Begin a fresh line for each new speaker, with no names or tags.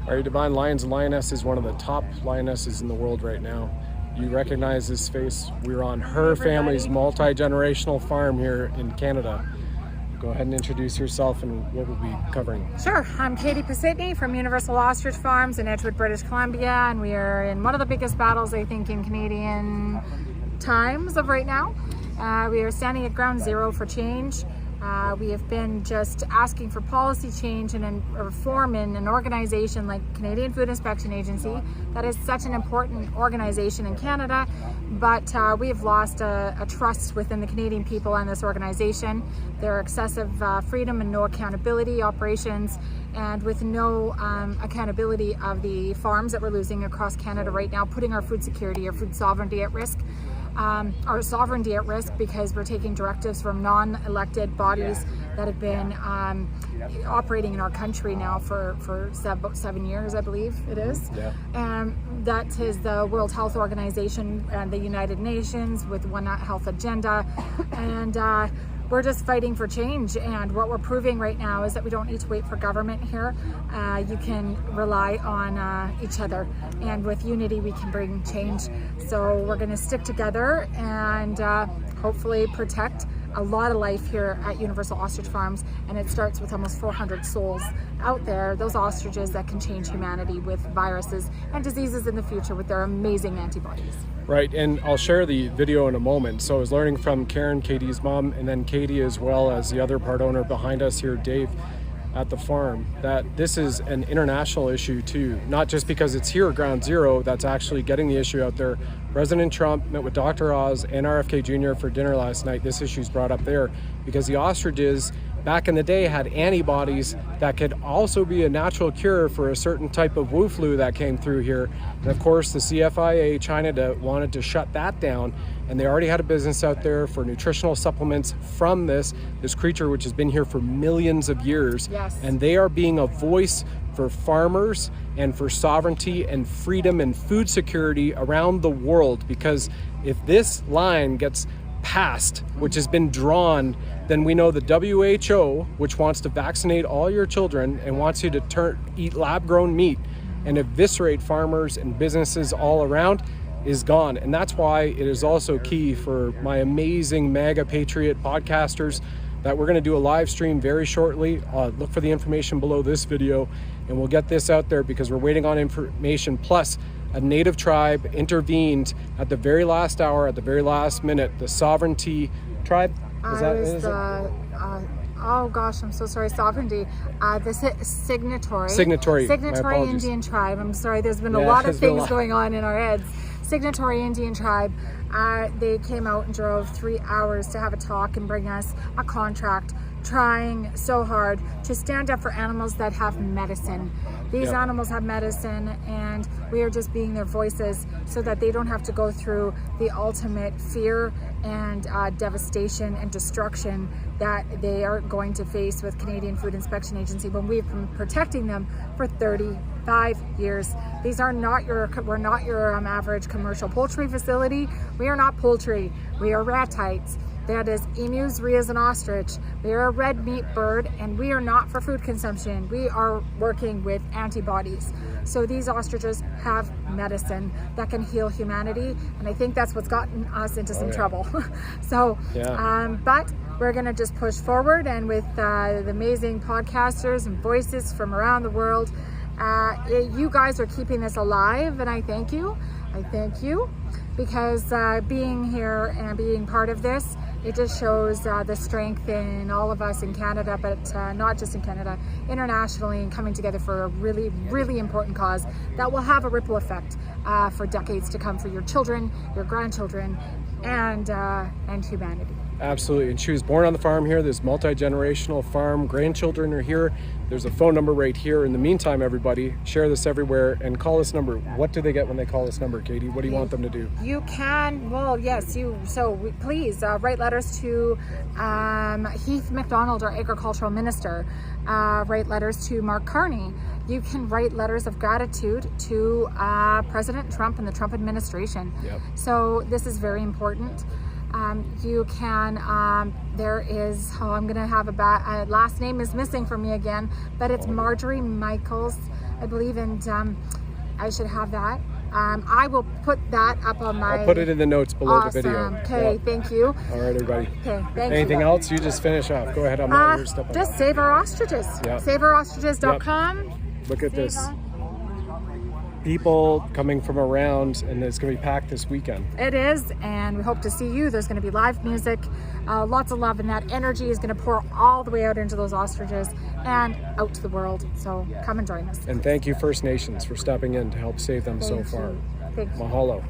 Our divine Lions Lioness is one of the top lionesses in the world right now. You recognize this face. We're on her family's multi-generational farm here in Canada. Go ahead and introduce yourself and what we'll be covering.
Sure. I'm Katie Pasitny from Universal Ostrich Farms in Edgewood, British Columbia, and we are in one of the biggest battles, I think, in Canadian times of right now. We are standing at ground zero for change. We have been just asking for policy change and reform in an organization like Canadian Food Inspection Agency. That is such an important organization in Canada, but we have lost a trust within the Canadian people and this organization. There are excessive freedom and no accountability operations, and with no accountability of the farms that we're losing across Canada right now, putting our food security, our food sovereignty at risk. Our sovereignty at risk because we're taking directives from non-elected bodies that have been operating in our country now for about 7 years, I believe it is. That is the World Health Organization and the United Nations with One Health Agenda, and we're just fighting for change. And what we're proving right now is that we don't need to wait for government here. You can rely on each other, and with unity we can bring change. So we're going to stick together and hopefully protect a lot of life here at Universal Ostrich Farms, and it starts with almost 400 souls out there, those ostriches that can change humanity with viruses and diseases in the future with their amazing antibodies.
Right, and I'll share the video in a moment. So I was learning from Karen, Katie's mom, and then Katie as well as the other part owner behind us here, Dave, at the farm, that this is an international issue too, not just because it's here at ground zero that's actually getting the issue out there. President Trump met with Dr. Oz and RFK Jr. for dinner last night. This issue's brought up there because the ostriches back in the day had antibodies that could also be a natural cure for a certain type of Wu flu that came through here. And of course the CFIA, China, wanted to shut that down, and they already had a business out there for nutritional supplements from this creature which has been here for millions of years.
Yes.
And they are being a voice for farmers and for sovereignty and freedom and food security around the world, because if this line gets passed, which has been drawn, then we know the WHO, which wants to vaccinate all your children and wants you to eat lab-grown meat and eviscerate farmers and businesses all around, is gone. And that's why it is also key for my amazing MAGA Patriot podcasters that we're going to do a live stream very shortly. Look for the information below this video, and we'll get this out there because we're waiting on information. Plus, a native tribe intervened at the very last hour, at the very last minute. The Sovereignty tribe?
Oh gosh, I'm so sorry. Sovereignty. The signatory Indian tribe. I'm sorry. There's been a lot of things going on in our heads. Signatory Indian tribe. They came out and drove 3 hours to have a talk and bring us a contract, trying so hard to stand up for animals that have medicine. These animals have medicine, and we are just being their voices so that they don't have to go through the ultimate fear and devastation and destruction that they are going to face with Canadian Food Inspection Agency when we've been protecting them for 35 years. We're not your average commercial poultry facility. We are not poultry. We are ratites. That is emus, rheas, and ostrich. We are a red meat bird, and we are not for food consumption. We are working with antibodies. So these ostriches have medicine that can heal humanity, and I think that's what's gotten us into some trouble. But we're gonna just push forward, and with the amazing podcasters and voices from around the world, you guys are keeping this alive, and I thank you. I thank you because being here and being part of this, it just shows the strength in all of us in Canada, but not just in Canada, internationally, and coming together for a really, really important cause that will have a ripple effect for decades to come for your children, your grandchildren, and humanity.
Absolutely. And she was born on the farm here, this multi-generational farm. Grandchildren are here. There's a phone number right here. In the meantime, everybody, share this everywhere and call this number. What do they get when they call this number, Katie? What do you want them to do?
You can, please write letters to Heath MacDonald, our agricultural minister. Write letters to Mark Carney. You can write letters of gratitude to President Trump and the Trump administration.
Yep.
So this is very important. You can, there is, I'm going to have last name is missing from me again, but it's Marjorie Michaels I believe, and I should have that. I will put that up on my...
I'll put it in the notes below
Awesome.
the video.
Okay,
Yeah.
thank you.
All right, everybody.
Okay, thank
Anything
you.
else? You just finish off. Go ahead. I'm not here to step on
Just
that.
save our ostriches.
Yeah.
SaveOurOstriches.com.
Look at this. People coming from around, and it's going to be packed this weekend.
It is, and we hope to see you. There's going to be live music, lots of love, and that energy is going to pour all the way out into those ostriches and out to the world. So come and join us.
And thank you, First Nations, for stepping in to help save them so
Thank
far.
you. Thank you.
Mahalo.